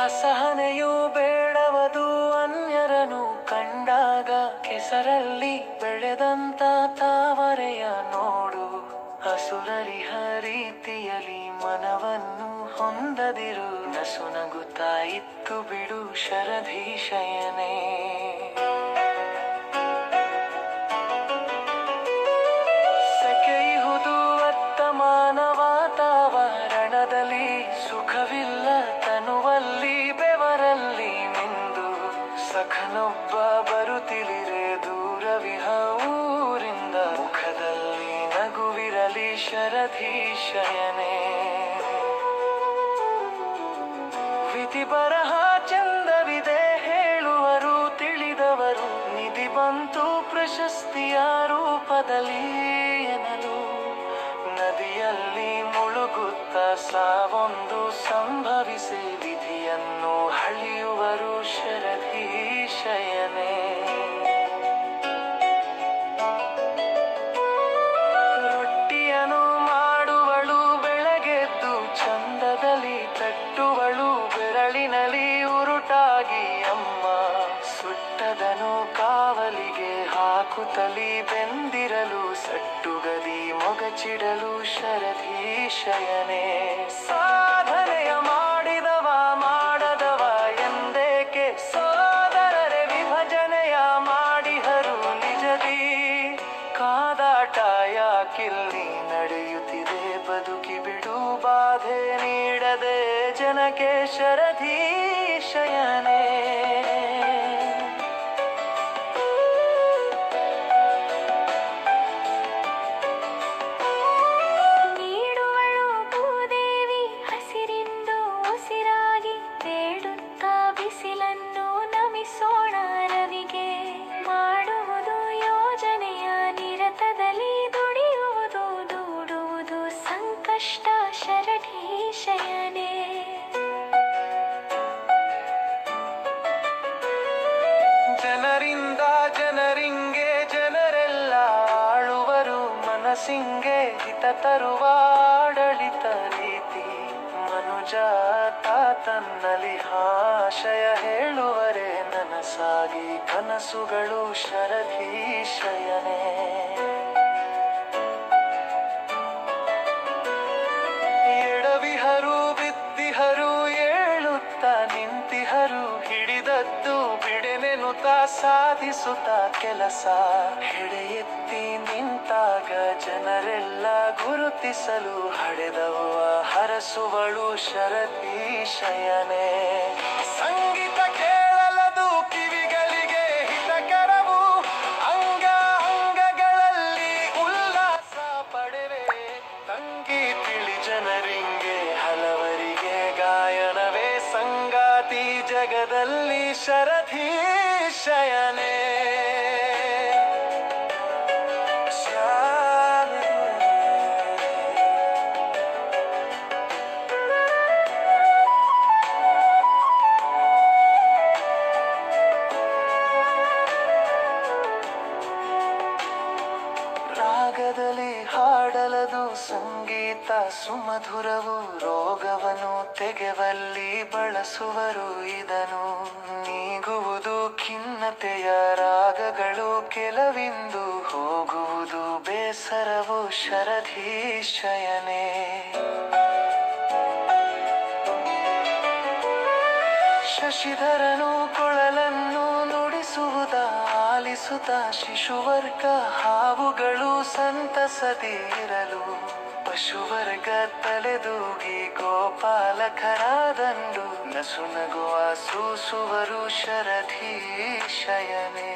ಅಸಹನೆಯು ಬೇಡವದು ಅನ್ಯರನು ಕಂಡಾಗ, ಕೆಸರಲ್ಲಿ ಬೆಳೆದಂತ ತಾವರೆಯ ನೋಡು. ಅಸುರರಿಹ ರೀತಿಯಲ್ಲಿ ಮನವನ್ನು ಹೊಂದದಿರು, ನಸುನಗುತ್ತಾ ಇತ್ತು ಬಿಡು ಶರಧೀಶಯನೇ. ಸೆಕೆಯುವುದು ವರ್ತಮಾನ ವಾತಾವರಣದಲ್ಲಿ, ಸುಖವಿಲ್ಲ ತನುವಲ್ಲಿ ಬೆವರಲ್ಲಿ ಮಿಂದು. ಸಖನೊಬ್ಬ ಬರುತ್ತಿಲಿರೆ ದೂರವಿಹ ಊರಿಂದ, ಮುಖದಲ್ಲಿ ನಗುವಿರಲಿ ಶರಧೀಶಯನೇ. ವಿಧಿ ಬರಹ ಚಂದವಿದೆ ಹೇಳುವರು ತಿಳಿದವರು, ನಿಧಿ ಬಂತು ಪ್ರಶಸ್ತಿಯ ರೂಪದಲ್ಲಿ ಎನ್ನಲು. ನದಿಯಲ್ಲಿ ಮುಳುಗುತ್ತ ಸಾವೊಂದು ಸಂಭವಿಸಿ, ವಿಧಿಯನ್ನು ಹಳಿಯುವರು ಶರಧೀಶಯನೇ. ರೊಟ್ಟಿಯನ್ನು ಮಾಡುವಳು ಬೆಳಗೆದ್ದು ಚಂದದಲ್ಲಿ, ತಟ್ಟುವಳು ಬೆರಳಿನಲ್ಲಿ ಉರುಟಾಗಿ ಅಮ್ಮ. ಸುಟ್ಟದನು ಕಾವಲಿಗೆ ಹಾಕುತ್ತಲಿ ಬೆಂದಿರಲು, ಸಟ್ಟುಗದಿ ಮೊಗಚಿಡಲು ಶರಧೀಶಯನೇ. ಸಾಧನೆಯ ಮಾಡಿದವ ಮಾಡದವ ಎಂದೇಕೆ, ಸೋದರರೆ ವಿಭಜನೆಯ ಮಾಡಿಹರು ನಿಜದಿ. ಕಾದಾಟ ಯಾಕಿಲ್ಲಿ ನಡೆಯುತ್ತಿದೆ ಬದುಕಿ ಬಿಡು, ಬಾಧೆ ನೀಡದೆ ಜನಕ್ಕೆ ಶರಧೀಶಯನೇ. ನೀಡುವಳು ಭೂದೇವಿ ಹಸಿರಿಂದು ಉಸಿರಾಗಿ, ಬೇಡುತ್ತ ಬಿಸಿಲನ್ನು ನಮಿಸೋಣ ರವಿಗೆ. ಮಾಡುವುದು ಯೋಜನೆಯ ನಿರತದಲ್ಲಿ, ದುಡಿಯುವುದು ದೂಡುವುದು ಸಂಕಷ್ಟ ಶರಧೀಶಯನೇ. ಜನರಿಂದ ಜನರಿಂಗೆ ಜನರೆಲ್ಲ ಆಳುವರು, ಮನಸ್ಸಿಂಗೆ ಹಿತ ತರುವ ಆಡಳಿತ ರೀತಿ. ಮನುಜ ತನ್ನಲ್ಲಿ ಆಶಯ ಹೇಳುವರೆ, ನನಸಾಗಿ ಕನಸುಗಳು ಶರಧೀಶಯನೇ. ಎಡವಿಹರು ಬಿದ್ದಿಹರು ಏಳುತ್ತ ನಿಂತಿಹರು, ಹಿಡಿದದ್ದು ಬಿಡೆನೆನುತ್ತ ಸಾಧಿಸುತ್ತ ಕೆಲಸ. ಹೆಡೆ ಎತ್ತಿ ನಿಂತಾಗ ಜನರೆಲ್ಲ ಗುರುತಿಸಲು, ಹಡೆದವ್ವ ಹರಸುವಳು ಶರಧೀಶಯನೇ. ಸಂಗೀತ ಕೇಳಲದು ಕಿವಿಗಳಿಗೆ ಹಿತಕರವು, ಅಂಗ ಅಂಗಗಳಲ್ಲಿ ಉಲ್ಲಾಸ ಪಡೆವೆ. ತಂಗಿ ತಿಳಿ ಜನರಿಂಗೆ ಹಲವರಿಗೆ ಗಾಯನವೇ ಸಂಗಾತಿ, ಜಗದಲ್ಲಿ ಶರಧೀಶಯನೇ. ರಾಗದಲ್ಲಿ ಹಾಡಲದು ಸಂಗೀತ ಸುಮಧುರವು, ರೋಗವನ್ನು ತೆಗೆವಲ್ಲಿ ಬಳಸುವರು ಇದನ್ನು. ನೀಗುವುದು ಖಿನ್ನತೆಯ ರಾಗಗಳು ಕೆಲವಿಂದು, ಹೋಗುವುದು ಬೇಸರವು ಶರಧೀಶಯನೇ. ಶಶಿಧರನು ಕೊಳಲನ್ನು ನುಡಿಸುವುದ ಆಲಿಸುತ್ತ, ಶಿಶುವರ್ಗ ಹಾವುಗಳು ಸಂತಸದಿರಲು. ಪಶುವರ್ಗ ತಲೆದೂಗಿ ಗೋಪಾಲಕರಾದಂಡು, ನಸುನಗುವ ಸೂಸುವರು ಶರಧೀಶಯನೇ.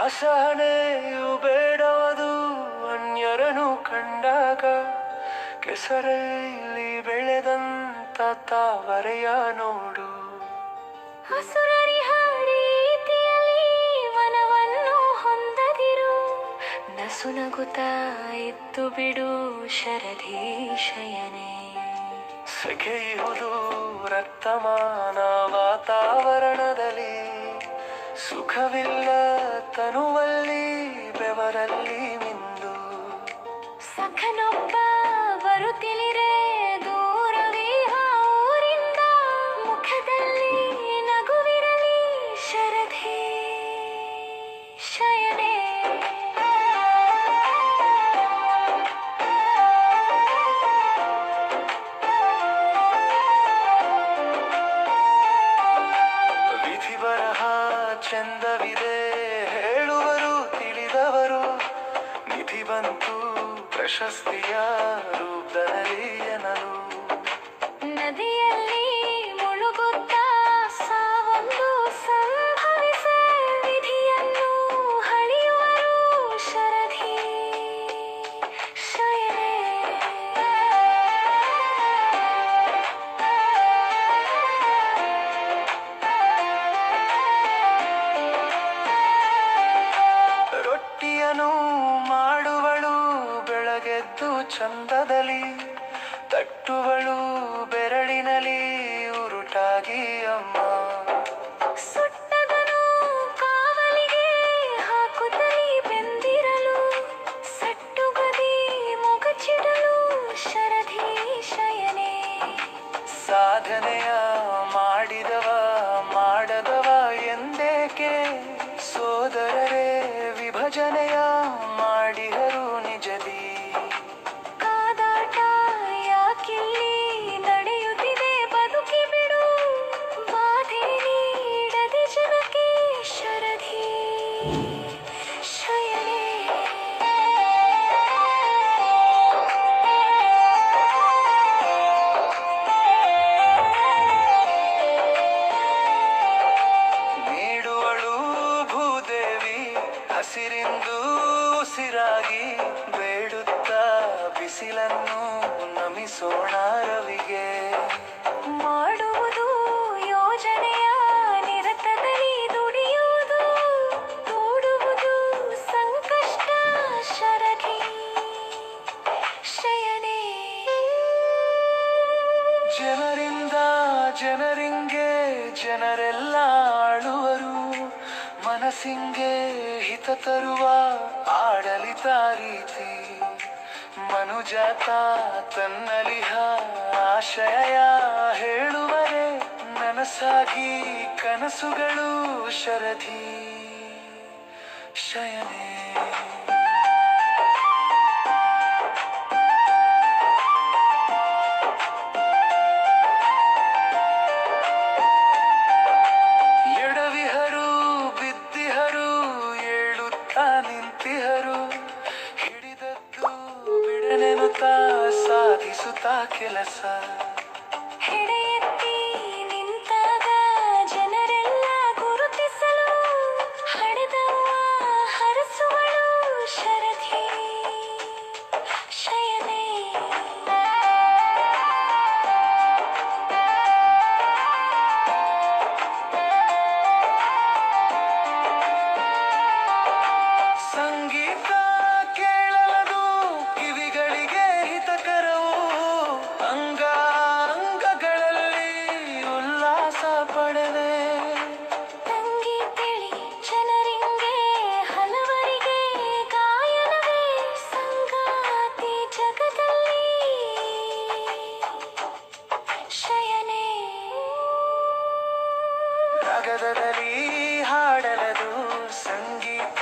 ಅಸಹನೆಯು ಬೇಡವದು ಅನ್ಯರನು ಕಂಡಾಗ, ಕೆಸರಲ್ಲಿ ಬೆಳೆದಂತ ತಾವರೆಯ ನೋಡು. ಅಸುರರಿಹ ರೀತಿಯ ನಗುತ್ತಾ ಇದ್ದು ಬಿಡು ಶರಧಿ ಶಯನೆ. ಸೆಕೆಯುವುದು ರಕ್ತಮಾನ ವಾತಾವರಣದಲ್ಲಿ, ಸುಖವಿಲ್ಲ ತನುವಲ್ಲಿ ಬೆವರಲ್ಲಿ ಮಿಂದು. ಸಖನೊಬ್ಬ ಬರುತ್ತಿಳಿರೆ ದೂರವೇ ಊರಿಂದ, ಮುಖದಲ್ಲಿ ನಗುವಿರಲಿ ಶರಧಿ ಶಯನೆ. ವಿಧಿ ಬರಹ ಚಂದವಿದೆ ಹೇಳುವರು ತಿಳಿದವರು, ನಿಧಿ ಬಂತು ಪ್ರಶಸ್ತಿಯ ರೂಪದಲ್ಲಿ ಎನ್ನಲು. ನದಿಯಲ್ಲಿ ಮುಳುಗುತ್ತಾ ಸಾವೊಂದು ಸಂಭವಿಸೆ, ವಿಧಿಯನ್ನು ಹಳಿಯುವರು ಶರಧಿ ಶಯನೆ. ರೊಟ್ಟಿಯನ್ನು ಮಾಡುವಳು ಬೆಳಗೆದ್ದು ಚಂದದಲ್ಲಿ, ತಟ್ಟುವಳು ಬೆರಳಿನಲ್ಲಿ ಉರುಟಾಗಿ ಅಮ್ಮ. ಸುಟ್ಟದನು ಕಾವಲಿಗೆ ಹಾಕುತ್ತಲೇ ಬೆಂದಿರಲು, ಸಟ್ಟುಗದಿ ಮೊಗಚಿಡಲು ಶರಧಿ ಶಯನೆ. ಸಾಧನೆಯ ಮಾಡಿದವ ಮಾಡದವ ಎಂದೇಕೆ, ಸೋದರರೇ ವಿಭಜನೆಯ ಮಾಡಿದರು ನಿಜದಿ. ಕಾದಾಟ ಯಾಕಿಲ್ಲಿ ನಡೆಯುತ್ತಿದೆ ಬದುಕಿ ಬಿಡು, ಬಾಧೆ ನೀಡದೆ ಜನಕ್ಕೆ ಶರಧಿ ಶಯನೆ. ನೀಡುವಳು ಭೂದೇವಿ ಹಸಿರಿಂದು ಉಸಿರಾಗಿ, ಬೇಡುತ್ತಾ ಬಿಸಿಲನ್ನು ನಮಿಸೋಣ ರವಿಗೆ. ಮಾಡುವುದು ಯೋಜನೆಯ ನಿರತದಲ್ಲಿ ದುಡಿಯುವುದು, ತೋಡುವುದು ಸಂಕಷ್ಟ ಶರಧಿ ಶಯನೆ. ಜನರಿಂದ ಜನರಿಂಗೆ ಜನರೆಲ್ಲ ಆಳುವರು, ಮನಸ್ಸಿಂಗೆ ಹಿತ ತರುವ ಆಡಳಿತ ರೀತಿ. ಮನುಜಾತ ತನ್ನಲಿಹ ಆಶಯ ಹೇಳುವರೆ, ನನಸಾಗಿ ಕನಸುಗಳು ಶರಧಿ ಶಯನೆ. ಎಡವಿಹರು ಬಿದ್ದಿಹರು ಏಳುತ್ತಾ ನಿಂತಿಹರು, ಹಿಡಿದದ್ದು ಬಿಡನೆನುತ್ತಾ ಸಾಧಿಸುತ್ತಾ ಕೆಲಸ. ಹೆಡೆ ಎತ್ತಿ ನಿಂತಾಗ ಜನರೆಲ್ಲ ಗುರುತಿಸಲು, ಹಡೆದವ್ವ ಹರಸುವಳು ಶರಧಿ ಶಯನೆ. ಸಂಗೀತ ಕೇಳಲದು ಕಿವಿಗಳಿಗೆ ಹಿತಕರವು, ಅಂಗಗಳಲ್ಲಿ ಉಲ್ಲಾಸ ಪಡೆದೆ. ತಂಗಿ ತಿಳಿ ಜನರಿಂಗೆ ಹಲವರಿಗೆ ಗಾಯನವೇ ಸಂಗಾತಿ ಜಗದಲ್ಲಿ ಶಯನೆ. ರಾಗದಲ್ಲಿ ಹಾಡಲದು ಸಂಗೀತ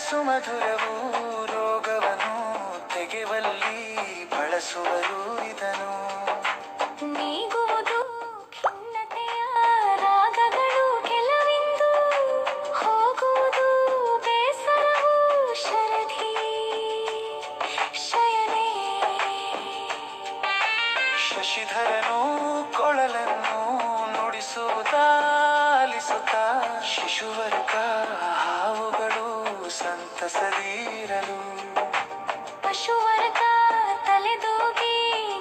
ಸುಮಧುರವು, ರೋಗವನ್ನು ತೆಗೆವಲ್ಲಿ ಬಳಸುವರು ಇದನ್ನು. ನೀಗುವುದು ಖಿನ್ನತೆಯ ರಾಗಗಳು ಕೆಲವಿಂದು, ಹೋಗುವುದು ಬೇಸರವು ಶರಧಿ ಶಯನೆ. ಶಶಿಧರನು ಕೊಳಲನ್ನು ನುಡಿಸುತ್ತಾ ಆಲಿಸುತ್ತಾ, ಶಿಶುವರ್ಗ ಹಾವುಗಳು ಸಂತಸದಿರಲು. ಪಶುವರ್ಗ ತಲೆದೂಗಿ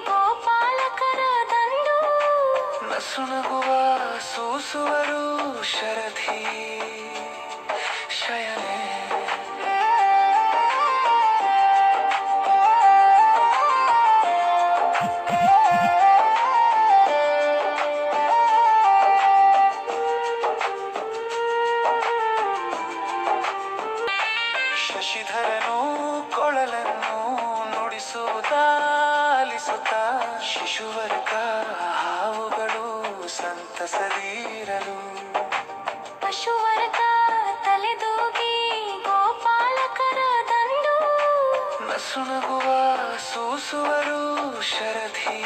ಗೋಪಾಲಕರ ದಂಡು, ನಸುನಗುವ ಸೂಸುವರು ಶರಧಿ ಶಯನೆ. ಶಶಿಧರನು ಕೊಳಲನ್ನು ನುಡಿಸುತ್ತಾಲಿಸುತ್ತ ಶಿಶುವರ್ಗ ಹಾವುಗಳು ಸಂತಸದಿರಲು ಪಶುವರ್ಗ ತಲೆದೂಗಿ ಗೋಪಾಲಕರ ದಂಡು ನಸುನಗುವ ಸೂಸುವರು ಶರಧಿ